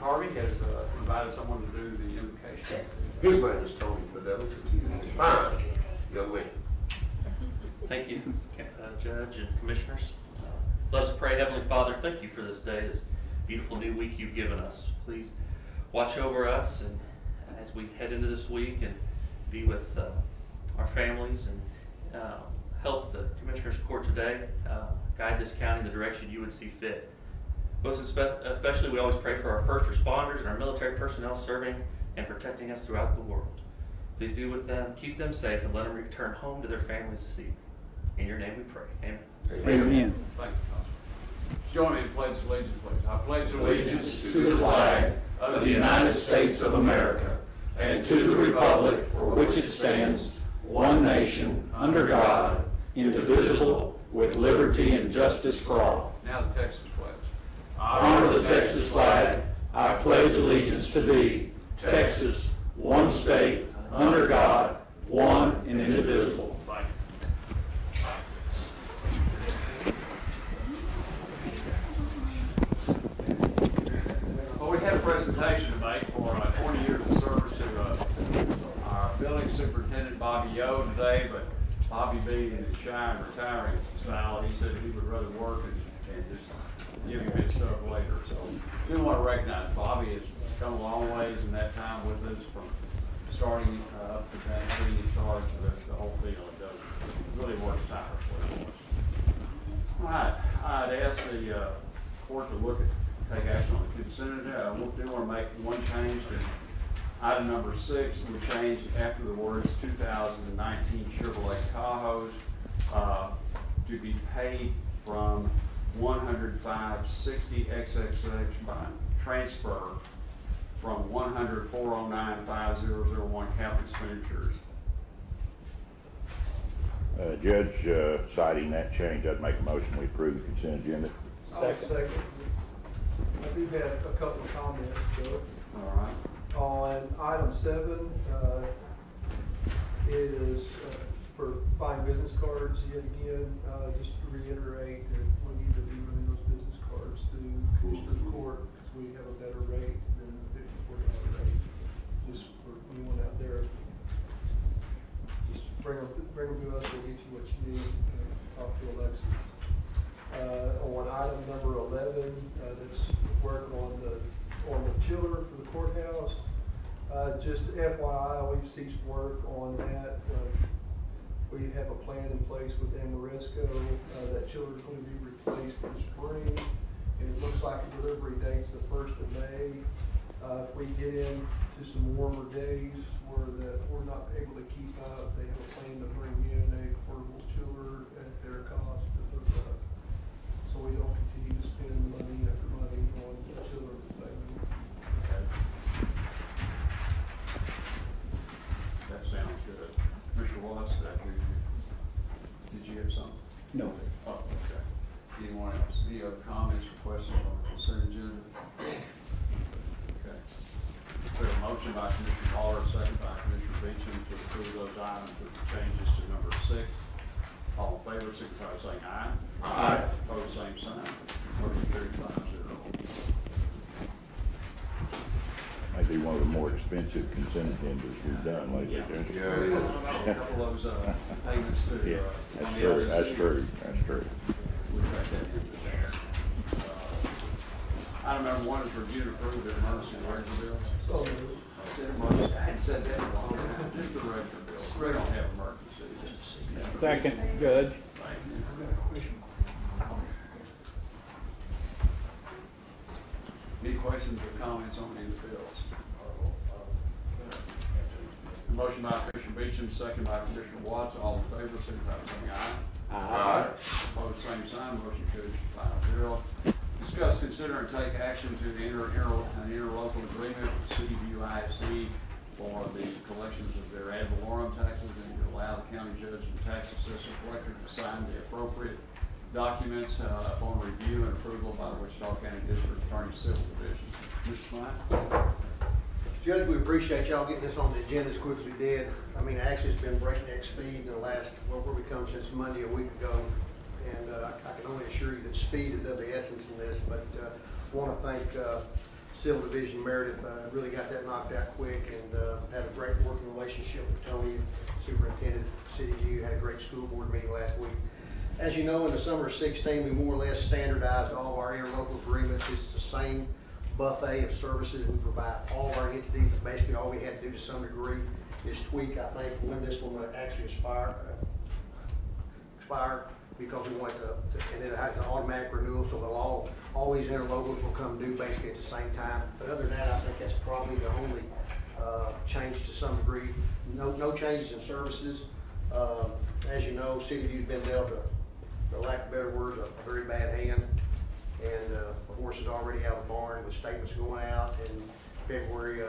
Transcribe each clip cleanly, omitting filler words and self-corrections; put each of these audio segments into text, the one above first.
Harvey has invited someone to do the invocation. His name is Tony Fidelity. He's fine. Young man. Thank you, Judge and Commissioners. Let us pray. Heavenly Father, thank you for this day, this beautiful new week you've given us. Please watch over us and as we head into this week and be with our families and help the Commissioners Court today. Guide this county in the direction you would see fit. Most especially, we always pray for our first responders and our military personnel serving and protecting us throughout the world. Please be with them, keep them safe, and let them return home to their families this evening. In your name we pray. Amen. Amen. Thank you. Join me in pledge of allegiance, please. I pledge allegiance to the flag of the United States of America and to the republic for which it stands, one nation, under God, indivisible, with liberty and justice for all. Now the Texas pledge. I honor the Texas flag. I pledge allegiance to thee, Texas, one state, under God, one and indivisible. Well, we had a presentation to make for 20 years of service to our building superintendent, Bobby Yo, today, but Bobby being in his shy and retiring style, he said he would rather work and just give him his stuff later. So we want to recognize Bobby has come a long ways in that time with us, from starting up to being in charge of the whole deal. It does really works tirelessly. All right, I'd ask the court to take action on the consent agenda. We do want to make one change to item number 6. We changed after the words 2019 Chevrolet Tahoes to be paid from 10560 XXX by transfer from 100-409-5001 capital expenditures. Judge, citing that change, I'd make a motion we approve the consent agenda. Second. I do have a couple of comments to it. All right. On item 7, it is for buying business cards. Yet again, just to reiterate that we need to be running those business cards through Commissioner's Court because we have a better rate than the $54 rate. Just for anyone out there, just bring them to us. We'll get you what you need. Talk to Alexis. On item number 11, that's work on the chiller for the courthouse. Just FYI, we've ceased work on that. We have a plan in place with Amoresco. That chiller is going to be replaced in spring, and it looks like the delivery date's the 1st of May. If we get into some warmer days where we're not able to keep up, they have a plan to bring in a portable chiller at their cost to hook up, so we don't continue to spend money after money on the chiller thing. Okay. That sounds good. Mr. Wallace, did you have something? No. Oh, okay. Anyone else? Any other comments or questions on the consent agenda? Okay. We have a motion by Commissioner Waller, second by Commissioner Beecham to approve those items with the changes to number 6. All in favor, signify by saying aye. Aye. Opposed, same sign. Motion carried 5-0. Might be one of the more expensive consent agendas we've done lately. Yeah. Judge. Yeah, it is. A couple of those payments to Yeah, on that's the true. LLC. That's true. That's true. We'll take that into there. Item number 1 is review and approve the emergency regular bills. So I said emergency. I hadn't said that in a long time. Just the regular bills. We don't have emergencies. Second, Judge. Thank you. Any questions or comments on any of the bills? Motion by Commissioner Beecham, second by Commissioner Watts. All in favor, signify by saying aye. Aye. Opposed, same sign. Motion carries 5-0. Discuss, consider, and take action to the interlocal agreement with City View ISD for the collections of their ad valorem taxes, and to allow the county judge and tax assessor collector to sign the appropriate documents upon review and approval by the Wichita County District Attorney Civil Division. Mr. Smythe? Judge, we appreciate y'all getting this on the agenda as quick as we did. I mean, actually, it's been breakneck speed in the last, where we come since Monday a week ago. And I can only assure you that speed is of the essence in this, but want to thank Civil Division Meredith, really got that knocked out quick, and had a great working relationship with Tony, Superintendent, City View, had a great school board meeting last week. As you know, in the summer of 16, we more or less standardized all of our interlocal agreements. It's the same buffet of services we provide all of our entities, and basically all we had to do to some degree is tweak, I think, when this one will actually expire, because we want to, and then it has an automatic renewal, so they'll all these interlocals will come due basically at the same time. But other than that, I think that's probably the only change to some degree. No changes in services. As you know, City View's been dealt, for lack of better words, a very bad hand. And the horse is already out of the barn with statements going out in February,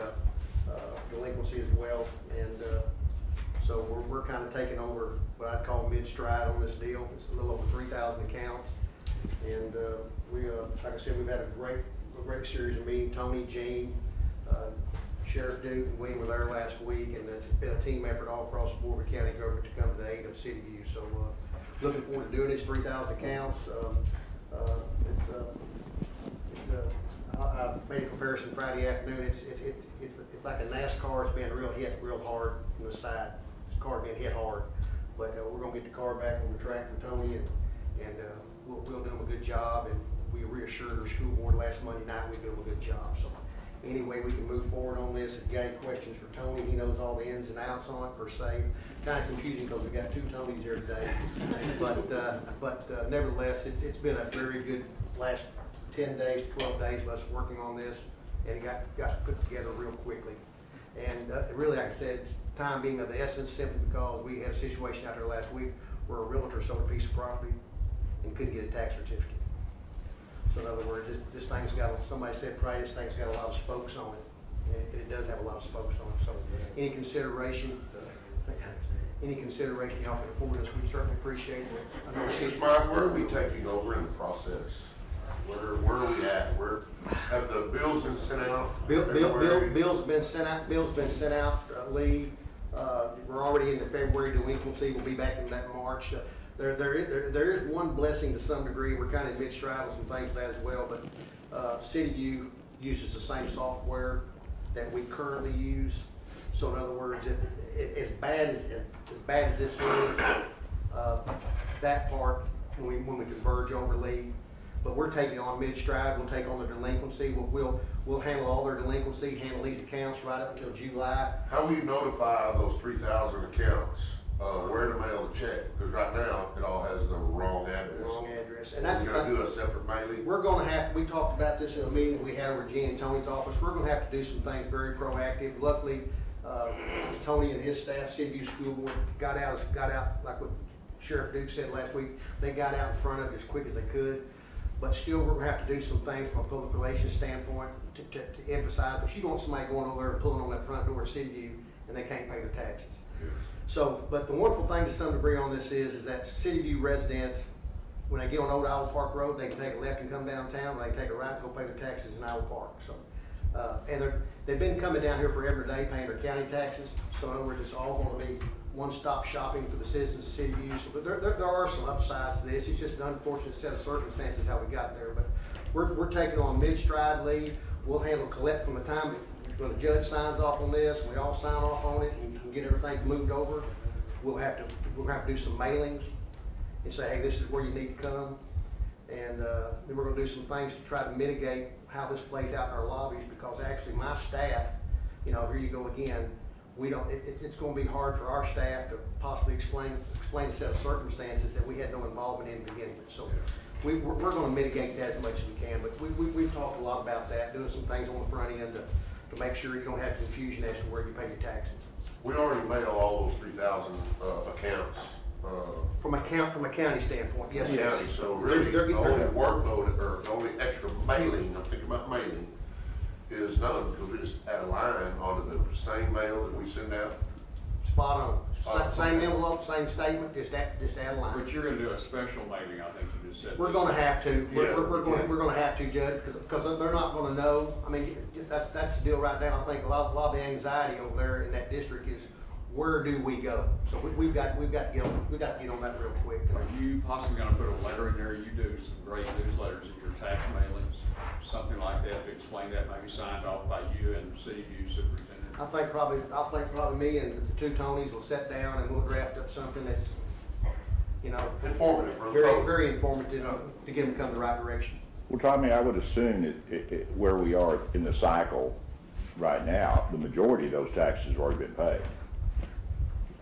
delinquency as well. And so we're kind of taking over what I'd call mid-stride on this deal. It's a little over 3,000 accounts. And like I said, we've had a great series of meetings. Tony, Gene, Sheriff Duke, and William were there last week, and it's been a team effort all across the board with county government to come to the aid of City View. So looking forward to doing this. 3,000 accounts. I made a comparison Friday afternoon. It's like a NASCAR is being hit real hard from the side. This car being hit hard, but we're gonna get the car back on the track for Tony, and we'll do him a good job. And we reassured our school board last Monday night we do him a good job. So anyway, we can move forward on this. If you got any questions for Tony, he knows all the ins and outs on it per se. Kind of confusing because we got two Tonys here today, but nevertheless, it's been a very good last 10 days, 12 days of us working on this, and it got put together real quickly. And really, like I said, time being of the essence, simply because we had a situation out there last week where a realtor sold a piece of property and couldn't get a tax certificate. So in other words, this thing's got, somebody said Friday, this thing's got a lot of spokes on it, and it does have a lot of spokes on it. So any consideration y'all can afford us, we certainly appreciate it. I know Mr. Myers, where are we taking over in the process? Where are we at? Where have the bills been sent out? Bill's been sent out, Lee. We're already in the February delinquency. We'll be back in that March. There is one blessing to some degree. We're kind of mid-stride with some things like that as well, but City View uses the same software that we currently use. So in other words, as bad as this is, that part when we converge over, Lee. But we're taking on mid-stride. We'll take on the delinquency. We'll handle all their delinquency, handle these accounts right up until July. How will you notify those 3,000 accounts where to mail the check? Because right now it all has the wrong address. Wrong address, and that's we're going to do a separate mailing. We're going to have. We talked about this in a meeting we had over at Gene and Tony's office. We're going to have to do some things very proactive. Luckily, Tony and his staff, City View School Board, got out like what Sheriff Duke said last week. They got out in front of it as quick as they could. But still, we're going to have to do some things from a public relations standpoint to emphasize. But you don't want somebody going over there and pulling on that front door at City View and they can't pay their taxes. Yes. So, but the wonderful thing to some degree on this is that City View residents, when they get on Old Iowa Park Road, they can take a left and come downtown. They can take a right and go pay their taxes in Iowa Park. So, and they've been coming down here for every day paying their county taxes. So in other words, it's all going to be one-stop shopping for the citizens of City View. So, but there are some upsides to this. It's just an unfortunate set of circumstances how we got there. But we're taking on mid-stride lead. We'll handle collect from the time when the judge signs off on this. We all sign off on it and get everything moved over. We'll have to do some mailings and say, hey, this is where you need to come. And then we're going to do some things to try to mitigate how this plays out in our lobbies, because actually my staff, you know, here you go again. We don't. It's going to be hard for our staff to possibly explain a set of circumstances that we had no involvement in the beginning. So we're going to mitigate that as much as we can. But we've talked a lot about that, doing some things on the front end to make sure you don't have confusion as to where you pay your taxes. We already mail all those 3,000 accounts. From a county standpoint, yes. County. So really, the only workload or the only extra mailing, I'm thinking about mailing, is none, because we just add a line onto the same mail that we send out. Spot on. Same envelope, same statement, just add a line. But you're going to do a special mailing, I think you just said. We're going to have to. Yeah. We're going to have to, Judge, because they're not going to know. I mean, that's the deal right now. I think a lot of the anxiety over there in that district is, where do we go? So we've got to get on that real quick. Are you possibly going to put a letter in there? You do some great newsletters in your tax mailings, something like that to explain that, maybe signed off by you and City View Superintendent? I think probably me and the two Tonys will sit down and we'll draft up something that's, you know, Informative for the very, public. very informative to get them to come the right direction. Well, Tommy, I would assume that where we are in the cycle right now, the majority of those taxes have already been paid.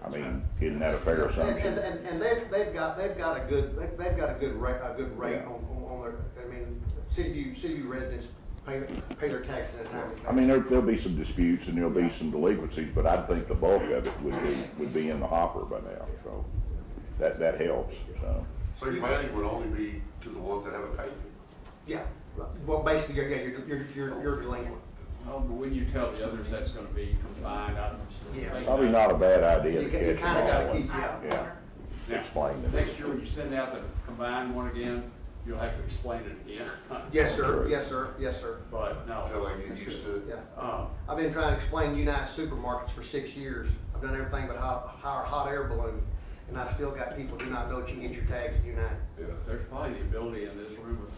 I mean, isn't that a fair assumption? And they've got a good rate Yeah. on their, I mean, City View residents pay their taxes in a timely fashion. I mean, there'll be some disputes and there'll be some delinquencies, but I think the bulk of it would be in the hopper by now, so that helps, so. So your mailing would only be to the ones that haven't paid you? Yeah, well, basically, you're delinquent. Oh, but when you tell the others that's gonna be combined, I Yeah. Probably not a bad idea You to catch them kinda all. gotta keep, Yeah, Now, explain them. next year when you send out the combined one again, you'll have to explain it again. Yes, sir, yes, sir, yes, sir. But no. Until they get used to it? Yeah. I've been trying to explain United Supermarkets for 6 years. I've done everything but hire hot air balloon, and I've still got people who do not know that you can get your tags at United. Yeah. There's probably the ability in this room with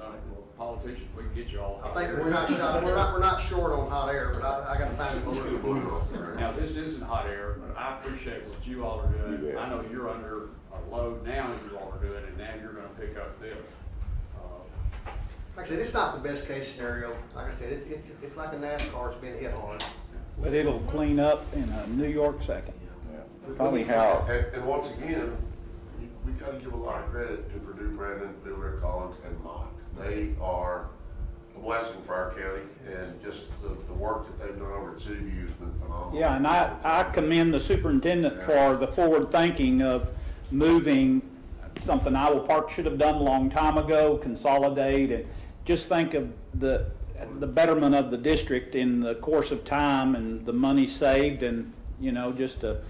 politicians, we can get you all. I think we're not short on hot air, but I gotta find a Blue balloon. off there. Now, this isn't hot air, but I appreciate what you all are You doing. bet. I know you're under a load now, you all are doing, and now you're gonna pick up this. Like I said, it's not the best case scenario. Like I said, it's like a NASCAR, it's been hit hard. But it'll clean up in a New York second. Yeah. Tommy, how, And once again, we gotta give a lot of credit to Purdue, Brandon, Billerick, Collins, and Mott. They are a blessing for our county, and just the work that they've done over at City View has been phenomenal. Yeah, and I commend the superintendent for the forward thinking of moving something Iowa Park should have done a long time ago, consolidate, and just think of the betterment of the district in the course of time and the money saved and, you know, just a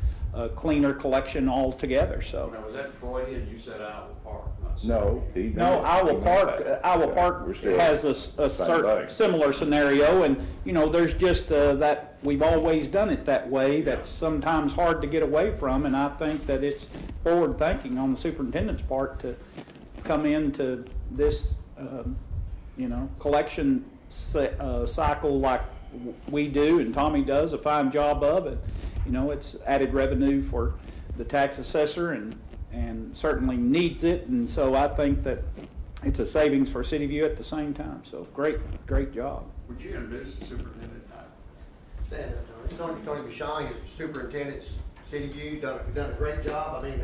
cleaner collection altogether, so. Now, was that Freudian, you said Iowa Park? no. No, Iowa Park We're still- has a Same certain thing. similar scenario, and, you know, there's just that, we've always done it that way, that's sometimes hard to get away from, and I think that it's forward thinking on the superintendent's part to come into this, you know, collection cycle like we do, and Tommy does a fine job of it. You know, it's added revenue for the tax assessor and certainly needs it, and so I think that it's a savings for City View at the same time, so great job. Would you introduce the superintendent? Stand up, Tony. Tony Bashang, your superintendent, City View, done a great job. I mean,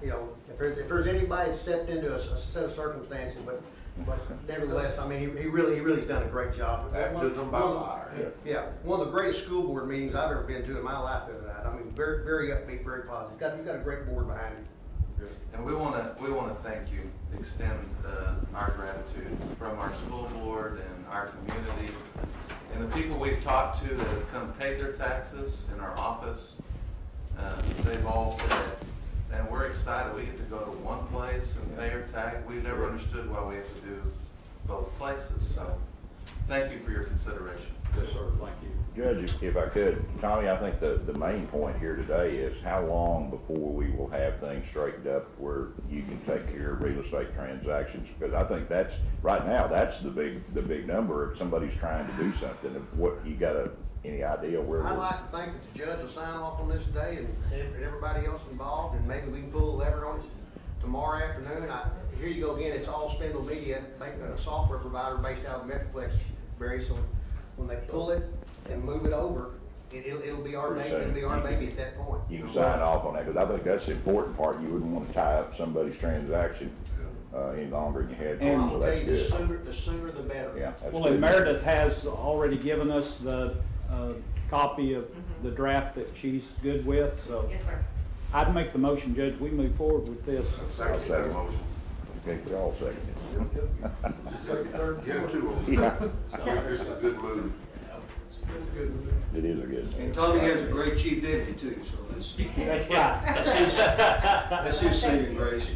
you know, if there's anybody that stepped into a set of circumstances, but nevertheless, I mean, he really's done a great job. Baptism by fire. Yeah, one of the greatest school board meetings I've ever been to in my life the other night. I mean, very upbeat, very positive. You've got a great board behind you. And we want to thank you, extend our gratitude from our school board and our community and the people we've talked to that have come paid their taxes in our office. They've all said, and we're excited we get to go to one place and pay our tax. We never understood why we have to do both places. So thank you for your consideration. Yes, sir, thank you. Judge, if I could, Tommy, I think the main point here today is how long before we will have things straightened up where you can take care of real estate transactions? Because I think that's, right now, that's the big number. If somebody's trying to do something, of what, you got any idea where? I'd like to think that the judge will sign off on this today and everybody else involved, and maybe we can pull the lever on it tomorrow afternoon. Here you go again, it's all Spindle Media, a software provider based out of Metroplex, Barry. So when they pull it and move it over, it'll be our baby, at that point. You can sign off on that, because I think that's the important part. You wouldn't want to tie up somebody's transaction any longer than you had to, And I'm so gonna tell that's you, good. the sooner the better. Yeah, that's Well, good. and Meredith has already given us the copy of the draft that she's good with, so. Yes, sir. I'd make the motion, Judge, we move forward with this. Second that motion. Okay, we all second Get it to them. it. Yeah, This is a good move. it is a good. And Tommy has a great chief deputy too, so That's right. that's his saving grace.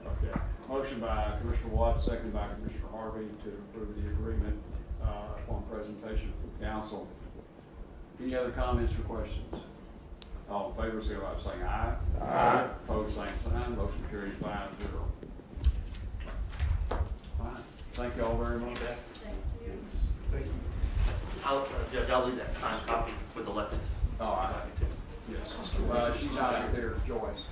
Okay. Motion by Commissioner Watts, second by Commissioner Harvey to approve the agreement upon presentation from council. Any other comments or questions? All in favor, say by saying aye. Aye. Opposed, same sign. Motion carries 5-0. thank you all very much. Thank you. Judge, I'll leave that signed copy with Alexis. All right. Yes. She's out out there, Joyce.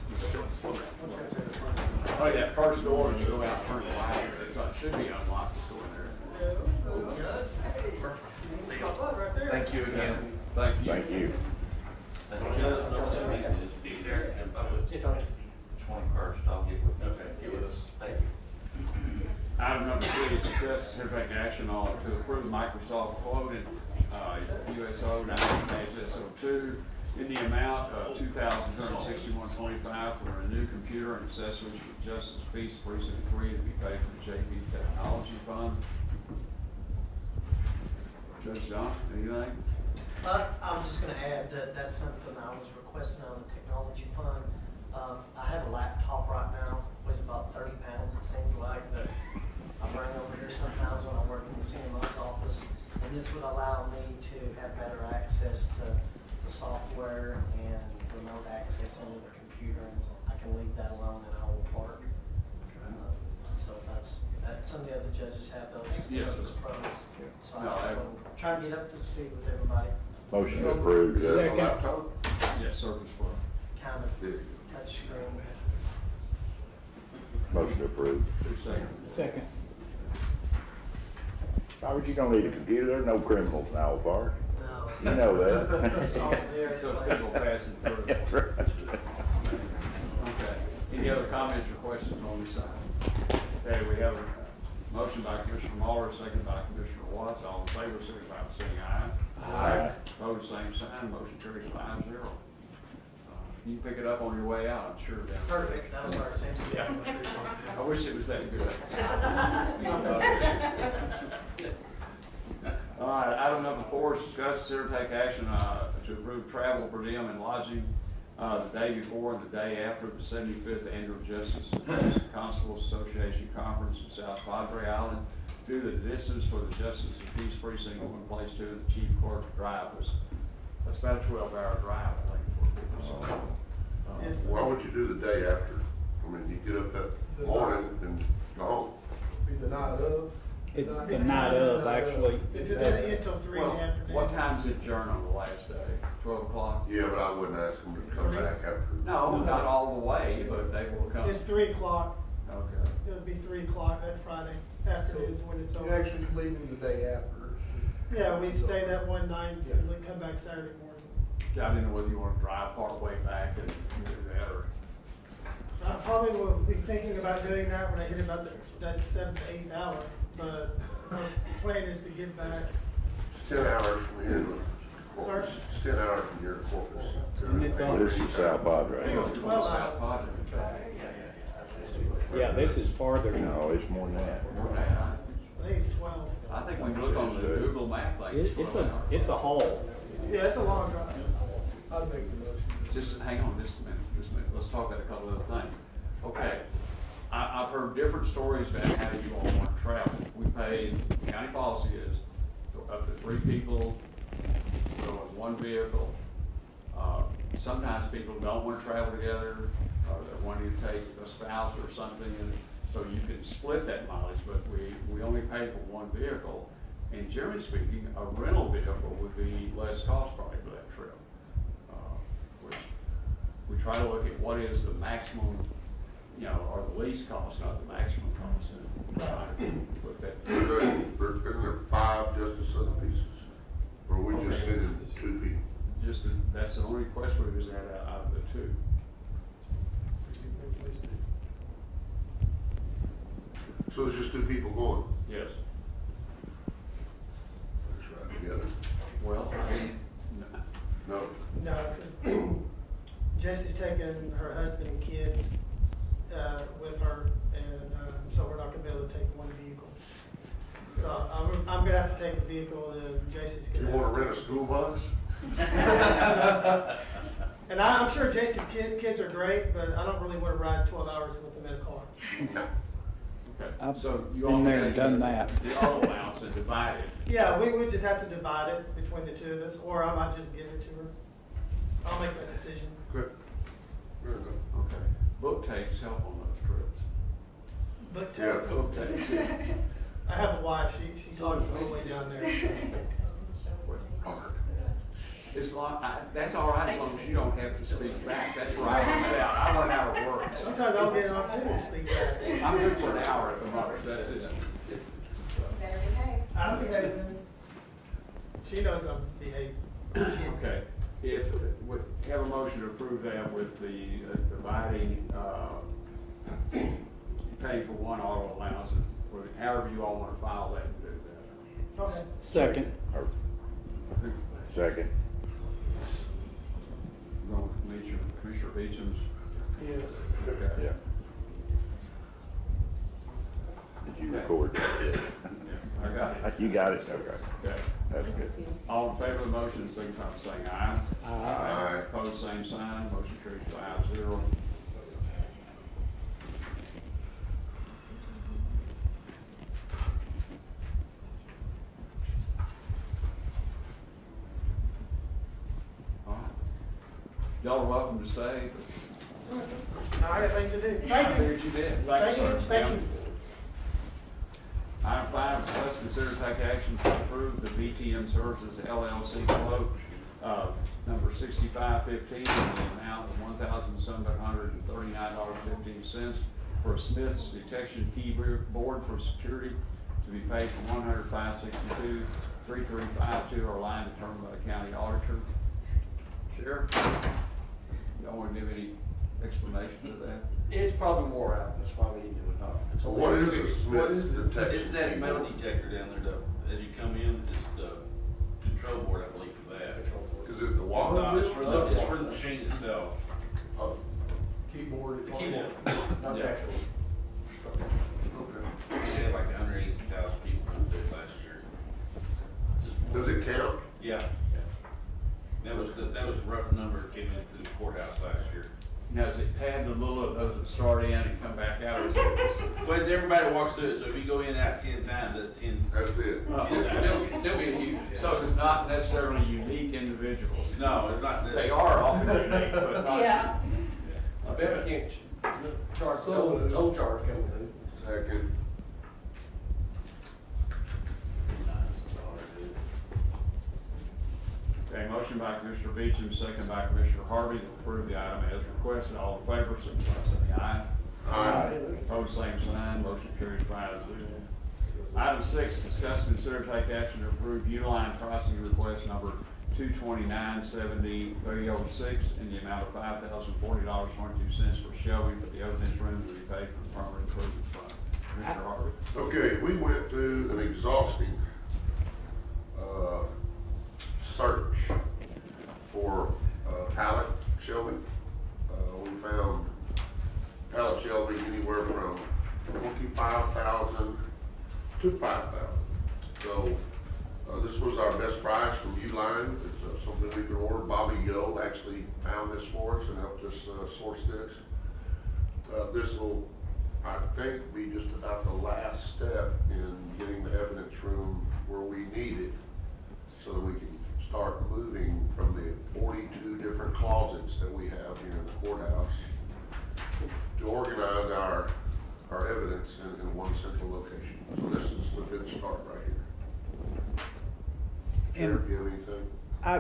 Oh, yeah, first door, and you go out, turn the light, it should be unlocked, just go in there. See y'all. Thank you again. Thank you. Thank you. Be there and vote. 21st, I'll get with you. Okay, get with us. Thank you. Item number 3 is discuss and take action on to approve Microsoft quote in USO 9-SO2 in the amount of $2,261.25 for a new computer and accessories for Justice Peace Precinct 3 to be paid from the JP Technology Fund. Judge John, anything? I was just gonna add that that's something I was requesting on the technology fund. I have a laptop right now, weighs about 30 pounds, it seems like, that I bring over here sometimes when I work in the CMO's office. And this would allow me to have better access to the software and remote access into the computer. And I can leave that alone in Owl Park. So that's some of the other judges have those pros. So I'm trying to get up to speed with everybody. Motion to approve, Judge. Second. Laptop? Yes, Surface Pro. Kind of Yeah. touch screen. Motion to approve. 2 seconds. Second. Robert, you don't need a computer, there's no criminals in Owl Park. No. You know It's all that. there. So people passing through. That's right. Okay. Any other comments or questions on this item? Okay, we have a motion by Commissioner Muller, second by Commissioner Watts. All in favor, signify by saying aye. Aye. Opposed, same sign. Motion carries 5-0. You can pick it up on your way out, I'm sure. Down there. Perfect, that'll work, thank you. Yeah. I wish it was that good. All right, item number 4 is discuss, consider, take action to approve travel per diem and lodging the day before and the day after the 75th Annual Justice Constables Association Conference in South Padre Island due to the distance for the Justice of Peace Precinct 1 Place 2 and the Chief Clerk drive was. That's about a 12-hour drive, I think, for people. So, Why would you do the day after? I mean, you get up that morning and go home. Be the night of. It's the night of, actually. Until 3 in the well, afternoon. what time's it adjourn on the last day? 12 o'clock? Yeah, but I wouldn't ask them to come back after. No, not all the way, but they will come. It's 3 o'clock. Okay. It'll be 3 o'clock that Friday afternoons when it's You over. actually leaving the day after. Yeah, we stay that one night and then come back Saturday morning. I didn't know whether you want to drive part way back and do that or. I probably will be thinking about doing that when I hit about that 7th to 8th hour, but my plan is to get back. It's 10 hours from here to Sorry? Corpus. It's 10 hours from here to Corpus. And it's on, This is South I Padre. think it's 12 South hours. Padre. yeah, this is farther. No, it's more than that. I think it's 12. I think we can look on the Google map like. It's a haul. Yeah, it's a long drive. I'd make the motion. Just hang on just a minute. Let's talk about a couple of other things. Okay, I've heard different stories about how you all want to travel. We pay, county policy is up to 3 people, go in 1 vehicle. Sometimes people don't want to travel together, or they're wanting to take a spouse or something, and so you can split that mileage, but we only pay for 1 vehicle. And generally speaking, a rental vehicle would be less cost probably for that trip. Which we try to look at what is the maximum, or the least cost, not the maximum cost. And try to look at Isn't there 5 justice of the pieces? Or we just sending 2 people? that's the only request we've had out of the 2. So it's just 2 people going? Yes. Let's ride together. Well, I mean, No? No, because Jesse's taking her husband and kids with her, and so we're not gonna be able to take 1 vehicle. So I'm gonna have to take a vehicle, and Jesse's You gonna. wanna rent a school bus? And I'm sure Jason's kids are great, but I don't really want to ride 12 hours with them in a car. okay. I've So you been all there and take done that. The auto allowance and divide it. Yeah, we would just have to divide it between the 2 of us, or I might just give it to her. I'll make that decision. Good. Very good. Okay. Book takes help on those trips. But Yeah. Book takes. I have a wife, she talks all the way down there. It's like, that's all right as long as you don't have to speak back. That's right. I learned how it works. Sometimes I don't get an opportunity to speak back. I'm good for an hour at the most, that's it. Better behave. I'm behaving. She knows I'm behaving. Okay, if, would have a motion to approve that with the dividing, pay for one auto allowance, or however you all want to file that and do that. Okay. Second. Second. Going with Commissioner Beecham's. Yes. Okay. Yeah. Did you record that? Yeah, I got it. You got it? Okay. Okay. That's good. All in favor of the motion, signify by saying aye. Aye. Opposed, same sign. Motion carries 5-0. All right. Y'all are welcome to stay. I got things to do. I Thank you. figured you did. Thank you. sir. Thank you. Item 5, discuss, consider, take action to approve the VTM Services LLC quote, number 6515 in the amount of $1,739.15 for a Smith's detection keyboard for security to be paid from $100,562.3352, or line determined by the county auditor. Sheriff, y'all want to give any explanation to that? It's probably more out, that's why we didn't do it. So what is a What is Smith it? detection? It's that metal detector down there, as you come in, it's the control board, I believe, for that. Is it the wall? No, it's for the machine itself. Oh, Keyboard. The keyboard. Not the Yeah. actual structure. okay. We had like 180,000 people come through it last year. Does it count? Yeah. That was the rough number that came in through the courthouse last year. Now, is it pads a little of those that start in and come back out? Or is it But as everybody walks through it, so if you go in and out 10 times, that's 10. That's it. still being used? So it's not necessarily unique individuals? No, it's not this. They are often unique, but not. Yeah. I bet we can't charge, So- toll charge coming through. Second. Okay, motion by Commissioner Beecham, second by Commissioner Harvey to approve the item as requested. All in favor, signify by saying aye. Aye. Opposed, same sign. Motion carries 5-0. Item 6, discuss and consider take action to approve Uline pricing request number 229-70-06 in the amount of $5,040.22 for shelving for the evidence room to be paid from the permanent improvement fund. Commissioner Harvey. Okay, we went through an exhausting, search for, pallet shelving. We found pallet shelving anywhere from 25,000 to 5,000. So, this was our best price from Uline. It's something we could order. Bobby Yo actually found this for us and helped us source this. This will, I think, be just about the last step in getting the evidence room where we need it, so that we can start moving from the 42 different closets that we have here in the courthouse to organize our evidence in one central location. So this is a good start right here. Sheriff, you have anything? I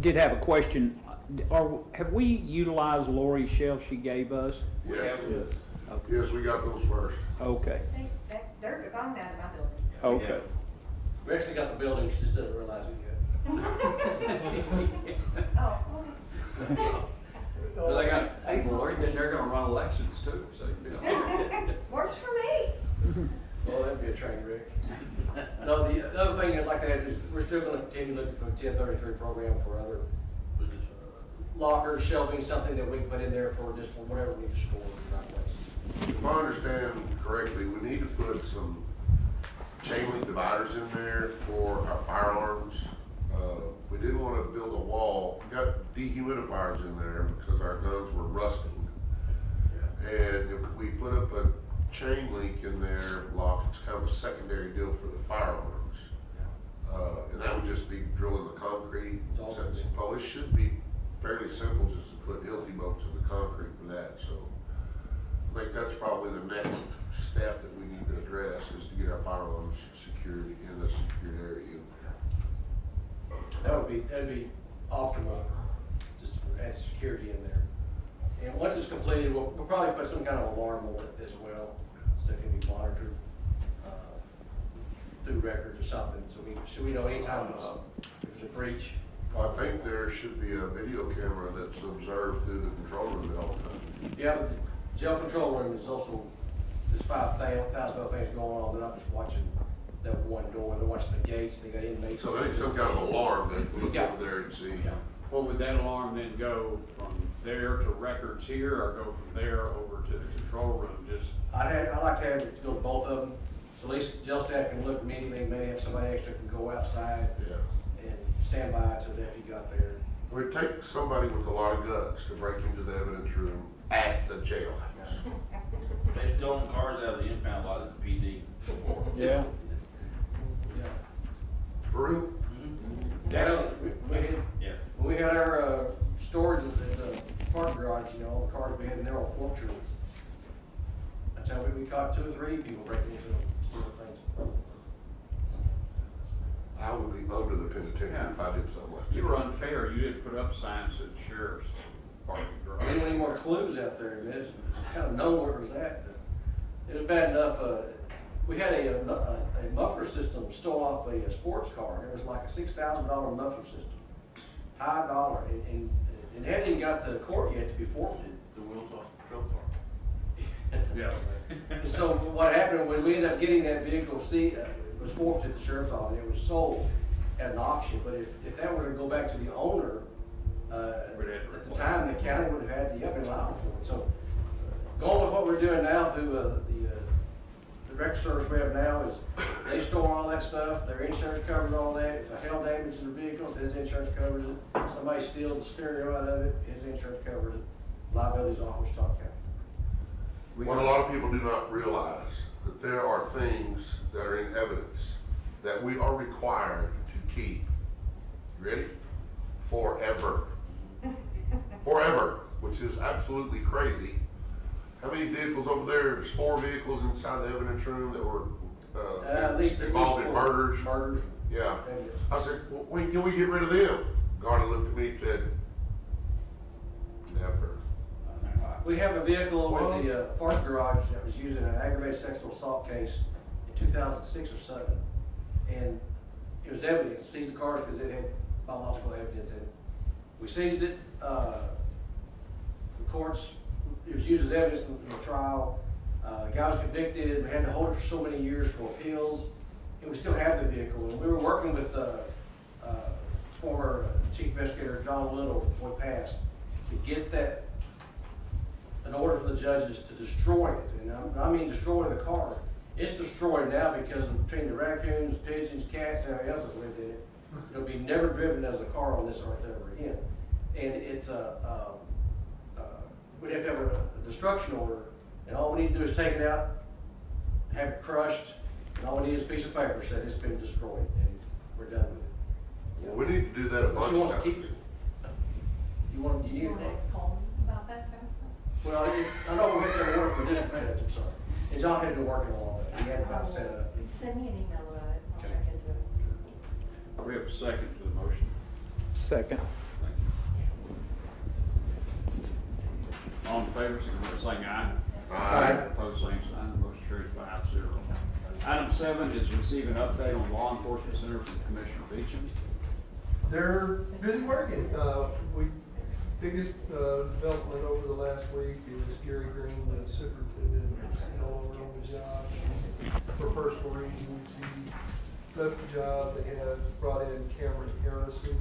did have a question. Have we utilized Lori's shelf she gave us? Yes. Yes. Yes, we got those first. Okay, They're gone down in my building. okay. We actually got the building, she just doesn't realize it yet. Oh, okay. Well, they got, hey, Lori, then they're gonna run elections too, so, you know. Works for me. Well, that'd be a train wreck. No, the other thing I'd like to add is we're still gonna continue looking for the 1033 program for other lockers, shelving, something that we can put in there for just whatever we need to store in the right place. If I understand correctly, we need to put some chain link dividers in there for our firearms. We didn't want to build a wall. We got dehumidifiers in there because our guns were rusting. And if we put up a chain link in there, lock, it's kind of a secondary deal for the firearms. And that would just be drilling the concrete. Oh, it should be fairly simple just to put Hilti bolts in the concrete for that. So I think that's probably the next step that we need to address. address is to get our firearms secured in a secured area. That'd be optimal, just to add security in there. And once it's completed, we'll probably put some kind of alarm on it as well, so it can be monitored, through records or something, so we know anytime there's a breach. I think there should be a video camera that's observed through the control room at all times. Yeah, but the jail control room is also, there's 5,000 other things going on, they're not just watching that one door, they're watching the gates, they got inmates. So they need some kind of alarm that look Yeah. over there and see. Yeah. Well, would that alarm then go from there to records here, or go from there over to the control room, just? I'd like to have it go to both of them, so at least jail staff can look immediately, maybe have somebody extra can go outside Yeah. and stand by till the deputy got there. It would take somebody with a lot of guts to break into the evidence room at the jailhouse. They stolen cars out of the impound lot at the PD before. Yeah. Yeah. For real? Yeah, Yeah. when we had our, storage at the parking garage, you know, all the cars we had in there on forfeiture. That's how we caught 2 or 3 people breaking into them, stealing things. I would be under the penitentiary Yeah. if I did something like that. You were unfair, you didn't put up signs at the sheriff's parking There garage. didn't any more clues out there, man. It's kind of known where it was at. It was bad enough, we had a muffler system stole off a sports car. It was like a $6,000 muffler system. High dollar, and it hadn't even got to court yet to be forfeited. The wheels off the truck car. Yeah. And so what happened when we ended up getting that vehicle, it was forfeited at the sheriff's office. It was sold at an auction, but if that were to go back to the owner, at the time, the county would have had to, been liable for it. So going with what we're doing now through the record service we have now is they store all that stuff, their insurance covers all that. If a hail damages the vehicles, his insurance covers it. Somebody steals the stereo out of it, his insurance covers it. Liability's on Wichita County. What a lot of people do not realize, that there are things that are in evidence that we are required to keep, you ready? Forever. Forever, which is absolutely crazy. How many vehicles over there? There's 4 vehicles inside the evidence room that were At least involved in murders. Murders. Yeah. I said, well, when can we get rid of them? Garner looked at me and said, never. We have a vehicle with the parking garage that was used in an aggravated sexual assault case in 2006 or 7. And it was evidence, seized the cars because it had biological evidence in it. We seized it, the courts, it was used as evidence in the trial. The guy was convicted, we had to hold it for so many years for appeals, and we still have the vehicle. And we were working with former Chief Investigator John Little before he passed to get that, an order from the judges to destroy it. And I mean destroy the car. It's destroyed now because between the raccoons, pigeons, cats, and everything else that's lived in it, it'll be never driven as a car on this earth ever again. And it's we'd have to have a destruction order, and all we need to do is take it out, have it crushed, and all we need is a piece of paper that it's been destroyed, and we're done with it. Well, we need to do that a bunch She of wants to times. keep it. You need it. Call me about that kind of stuff? Well, I know we have to have an order from district judge, I'm sorry. And John had been working on it, he had it about set up. Send me an email about it, I'll Okay. check into it. We have a second to the motion. Second. All in favor, signify by saying aye. Aye. Opposed, same sign. Motion carries 5-0. Item 7 is receive an update on Law Enforcement Center from Commissioner Beecham. They're busy working. Biggest development over the last week is Gary Green, the superintendent, is all over on the job. For personal reasons, he left the job. They had brought in Cameron Harrison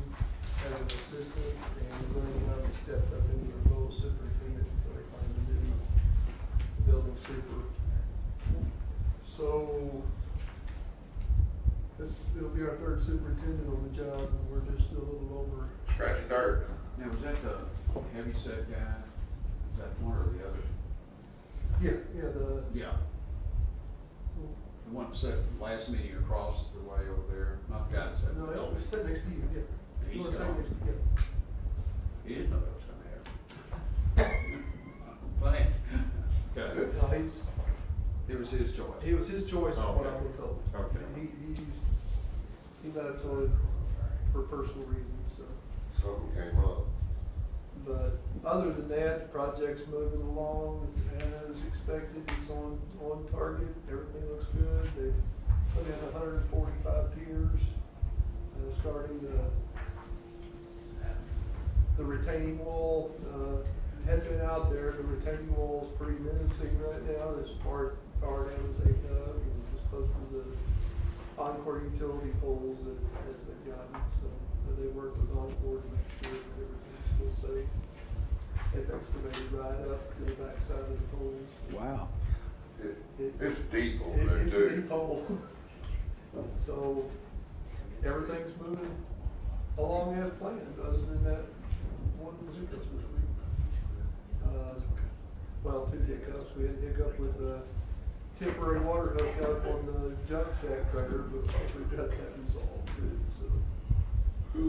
as an assistant, and learning how to step up into the role of superintendent until they find a new building super. So it'll be our 3rd superintendent on the job, and we're just a little over. Scratching dirt. Now, was that the heavy set guy? Is that one or the other? Yeah, Yeah. The one that sat last meeting across the way over there, not the guy that sat. no, next to he'll me. sit next to you, yeah. He's You wanna sit gone. next to him? He didn't know that was gonna happen. Thank. Okay. No, he's It was his choice. It was his choice, from what Okay. I've been told. Okay. He left on it for personal reasons, so. Something came up. But other than that, the project's moving along as expected. It's on target. Everything looks good. They've put in 145 piers. They're starting the retaining wall, had been out there. The retaining wall is pretty menacing right now, as far down as they dug, and just close to the Encore utility poles as they've gotten. So they work with Encore to make sure that everything's still safe. They've excavated right up to the backside of the poles. Wow. It's deep over there It's a too. deep hole. So everything's moving along as planned, other than that one hiccup this week. Well, two hiccups. We had a hiccup with the temporary water hookup on the junk shack trailer, but we got that resolved too, so.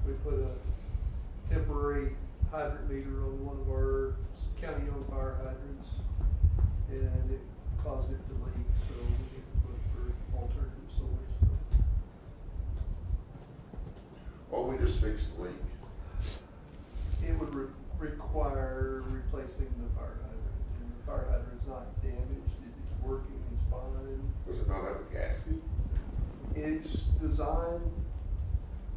We put a temporary hydrant meter on one of our county-owned fire hydrants, and it caused it to leak, so we need to look for alternative source. Well, we just fixed the leak. It would require replacing the fire hydrant, and the fire hydrant's not damaged, it's working, it's fine. Does it not have a gasket? It's designed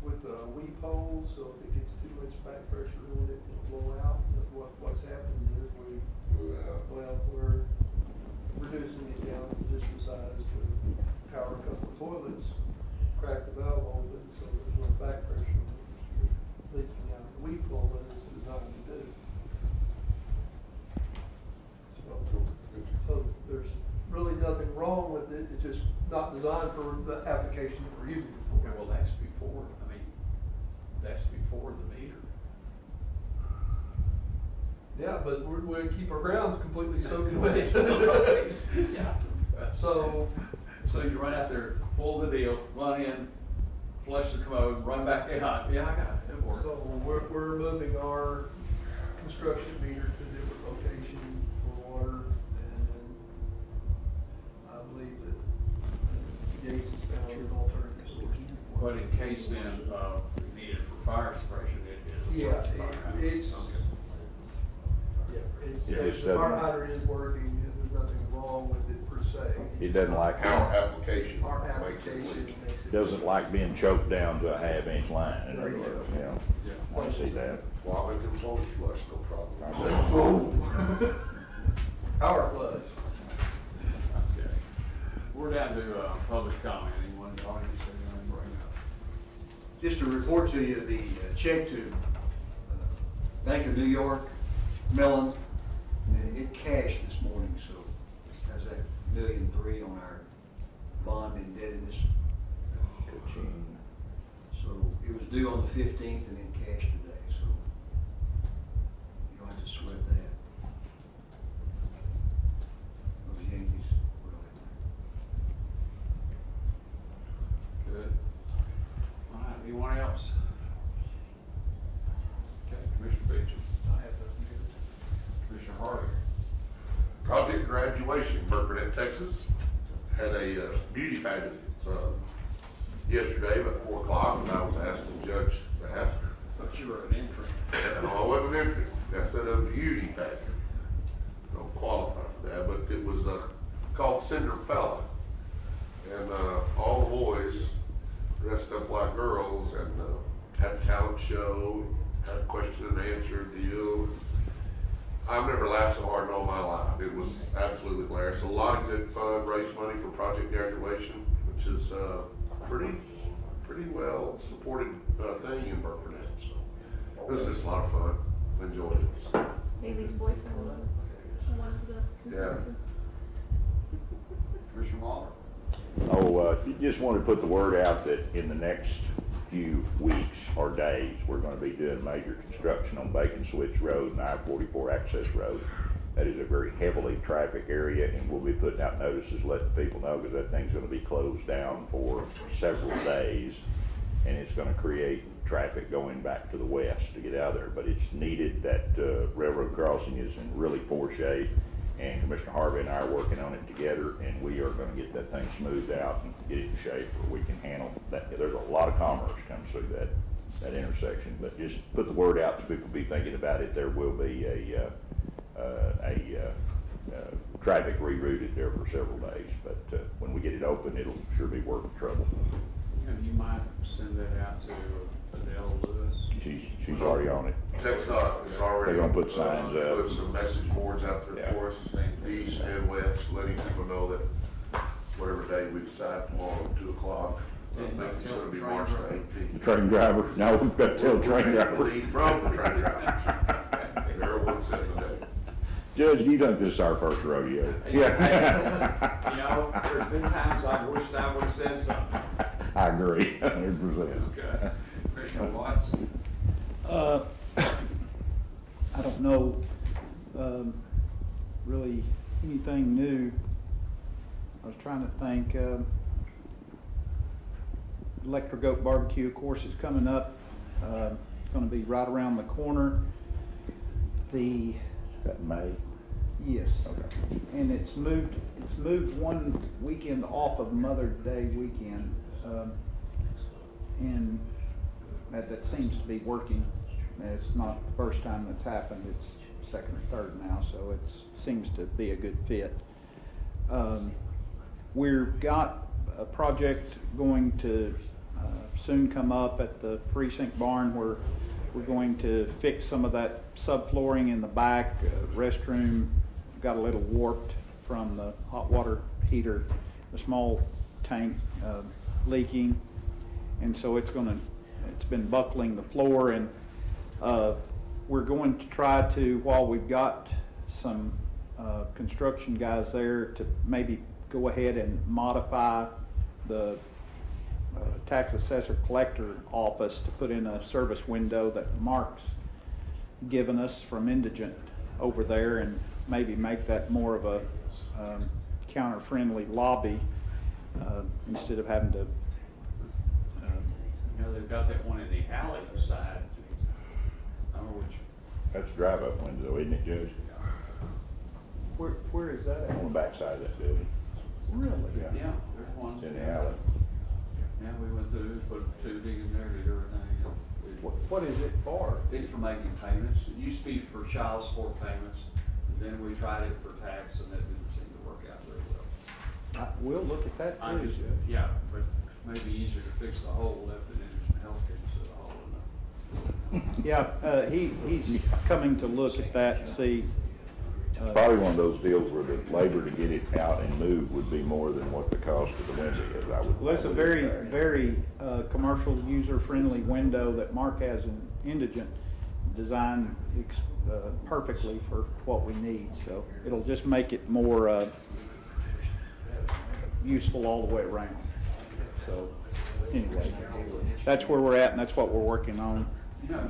with a weep hole, so if it gets too much back pressure on it, it'll blow out. But what's happened is we're reducing it down to just the size to power a couple of toilets, crack the valve open, so there's no back pressure on it. It's leaking out the weep hole that it's designed to do. So there's really nothing wrong with it, it's just not designed for the application that we're using it for. Okay, well, that's before, that's before the meter. Yeah, but we keep our ground completely soaking wet. Yeah. So you run out there, pull the deal, run in, flush the commode, run back out. Yeah, I got it. It worked. So we're moving our construction meter to a different location for water, and I believe that Gates has found an alternative source. But in case then, needed for fire suppression, it is. Yeah, it's. Okay. Yeah, It it's, just the fire doesn't- hydrant is working, there's nothing wrong with it per se. It doesn't like, Our application Our makes it application leak. makes it. doesn't like being choked down to a half-inch line, in There other you words, go. you know. Yeah. I see that. Well, it can only flush, no I problem. see. Power flush. Okay. We're down to, public comment. Anyone in the audience that you want to bring up? Just to report to you, the check to Bank of New York, Mellon, it cashed this morning, so that's that $1.3 million on our bond indebtedness. Ka-ching. So it was due on the 15th and then cashed today, so you don't have to sweat that. Those Yankees were on Good. All right, anyone else? Okay, Commissioner Beecham. I have nothing here. Commissioner Harvey. Project graduation, Burkernett, Texas, had a beauty pageant yesterday about 4 o'clock, and I was asked to judge the after. Thought you were an entrant. No, I wasn't entered. I said a beauty pageant. Don't qualify for that, but it was called Cinderella. And all the boys dressed up like girls and had a talent show, had a question and answer deal. I've never laughed so hard in all my life. It was absolutely hilarious. A lot of good fun, raised money for Project Graduation, which is pretty well supported thing in Burkernett. So this is just a lot of fun. Enjoyed it. Haley's boyfriend was one of the Yeah. contestants. Commissioner Waller. Oh, just wanted to put the word out that in the next few weeks or days, we're gonna be doing major construction on Bacon Switch Road and I-44 access road. That is a very heavily trafficked area, and we'll be putting out notices, letting people know, because that thing's gonna be closed down for several days, and it's gonna create traffic going back to the west to get out of there. But it's needed. That railroad crossing is in really poor shape, and Commissioner Harvey and I are working on it together, and we are gonna get that thing smoothed out and get it in shape where we can handle that. There's a lot of commerce comes through that intersection, but just put the word out so people be thinking about it. There will be a traffic rerouted there for several days, but when we get it open, it'll sure be worth the trouble. You might send that out to Adele Lewis. She's already on it. TxDOT is already. They're gonna put signs up. Put some message boards out there Yeah. for us, east and west, letting people know that whatever day we decide tomorrow, 2 o'clock, I think it's gonna be March the 18th. The train driver, now we've got to tell the train driver. Lead from the train drivers. Everyone said the day. Judge, you think this is our first rodeo? Yeah. You know, there's been times I wished I would've said something. I agree, 100%. Okay. Commissioner Watts? I don't know, really anything new. I was trying to think, Electric Oak Barbecue, of course, is coming up. It's gonna be right around the corner. Is that May? Yes. Okay. And it's moved one weekend off of Mother's Day weekend. And that seems to be working. It's not the first time that's happened. It's second or third now, so it seems to be a good fit. We've got a project going to soon come up at the precinct barn where we're going to fix some of that subflooring in the back. Restroom got a little warped from the hot water heater, the small tank leaking, and so it's been buckling the floor, and we're going to try to, while we've got some construction guys there, to maybe go ahead and modify the tax assessor collector office to put in a service window that Mark's given us from Indigent over there, and maybe make that more of a counter-friendly lobby instead of having to. You know, they've got that one in the alley side. I don't know which. That's a drive-up window, isn't it, Judge? Where is that at? On the back side of that building. Really? Yeah, there's one. It's in the alley. Yeah, we went through, put tubing in there, did everything. What is it for? It's for making payments. It used to be for child support payments. And then we tried it for tax, and that didn't seem to work out very well. We'll look at that I too. just, yeah, but maybe easier to fix the hole left in Indigent Healthcare instead of the hole in the. Yeah, he's coming to look at that and see. It's probably one of those deals where the labor to get it out and moved would be more than what the cost of the window is, I would. Well, it's a very, very commercial, user-friendly window that Mark has in Indigent designed perfectly for what we need. So it'll just make it more useful all the way around. So anyway, that's where we're at, and that's what we're working on. You know,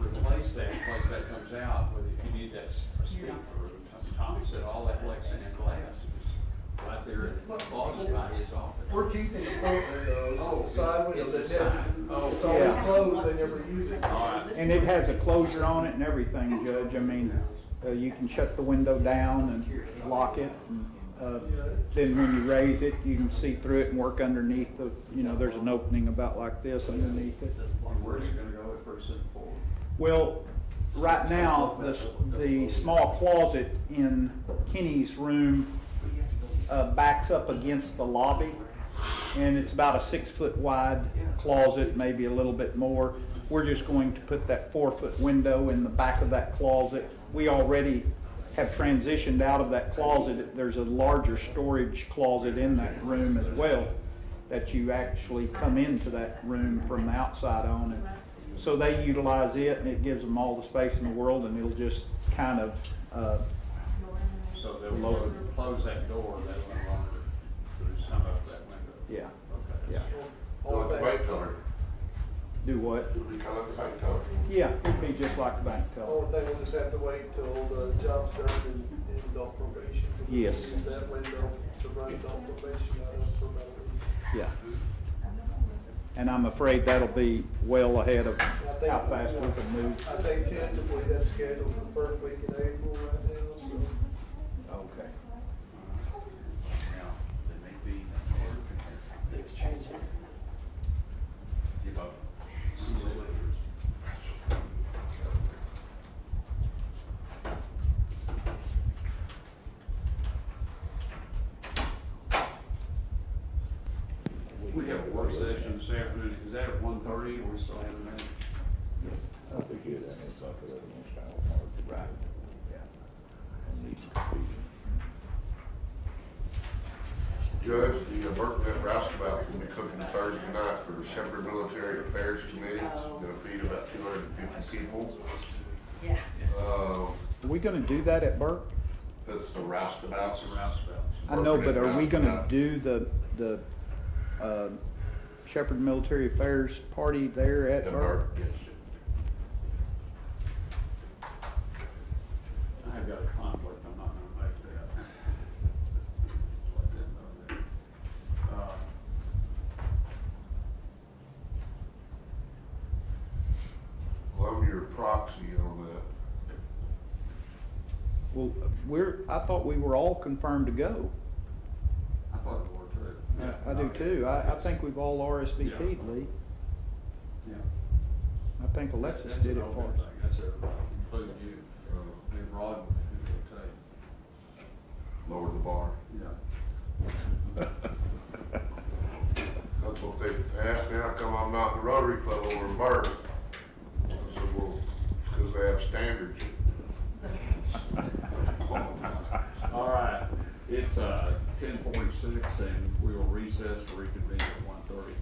replace that place that comes out, but if you need that speak through, Tommy said all that Lexington glass is right there in the closet by his office. We're keeping the front windows, the side windows, it's that a never, sign. Oh, it's always yeah. closed, they never use it. All right. And it has a closure on it and everything, Judge. I mean, you can shut the window down and lock it. And, then when you raise it, you can see through it and work underneath the, there's an opening about like this underneath it. And where's it gonna go at first and forward? Well, right now, the small closet in Kenny's room backs up against the lobby, and it's about a 6-foot wide closet, maybe a little bit more. We're just going to put that 4-foot window in the back of that closet. We already have transitioned out of that closet. There's a larger storage closet in that room as well, that you actually come into that room from the outside on. And so they utilize it, and it gives them all the space in the world, and it'll just kind of So they'll close that door, they'll no longer just come up that window. yeah, Okay. yeah. Like the bank teller. Do what? It would be kind of like the bank teller. Yeah, it'd be just like the bank teller. Only thing, we'll just have to wait till the job's done in adult probation. Yes. Use that window to run adult probation out of for about a week. Yeah. And I'm afraid that'll be well ahead of I think, how fast we can move. I think tentatively that's scheduled for the first week in April right now, so. session this afternoon. Is that at 1:30 or we still having that? That'd be good, I mean, it's like a little more style hard to ride. Yeah. And need some speed. Judge, the Burton Roustabout's will be cooking Thursday night for the Shepherd Military Affairs Committee. It's gonna feed about 250 people. Yeah. Are we gonna do that at Burke? That's the Roustabouts. I know, but are we gonna do the Shepherd Military Affairs party there at Burke? Yes. I have got a conflict, I'm not gonna make that. Let them know that. Well, I'm your proxy on that. Well, I thought we were all confirmed to go. I thought it were too. I do too. I think we've all RSVP'd, Lee. Yeah. I think Alexis That's did an it open for us. thing. That's everybody, including you. And Rod, who will take. Lower the bar. Yeah. That's what they asked me, how come I'm not in the Rotary Club over in Burke? I said, well, it's because they have standards. All right, it's 10:46 and we will recess to reconvene at 1:30.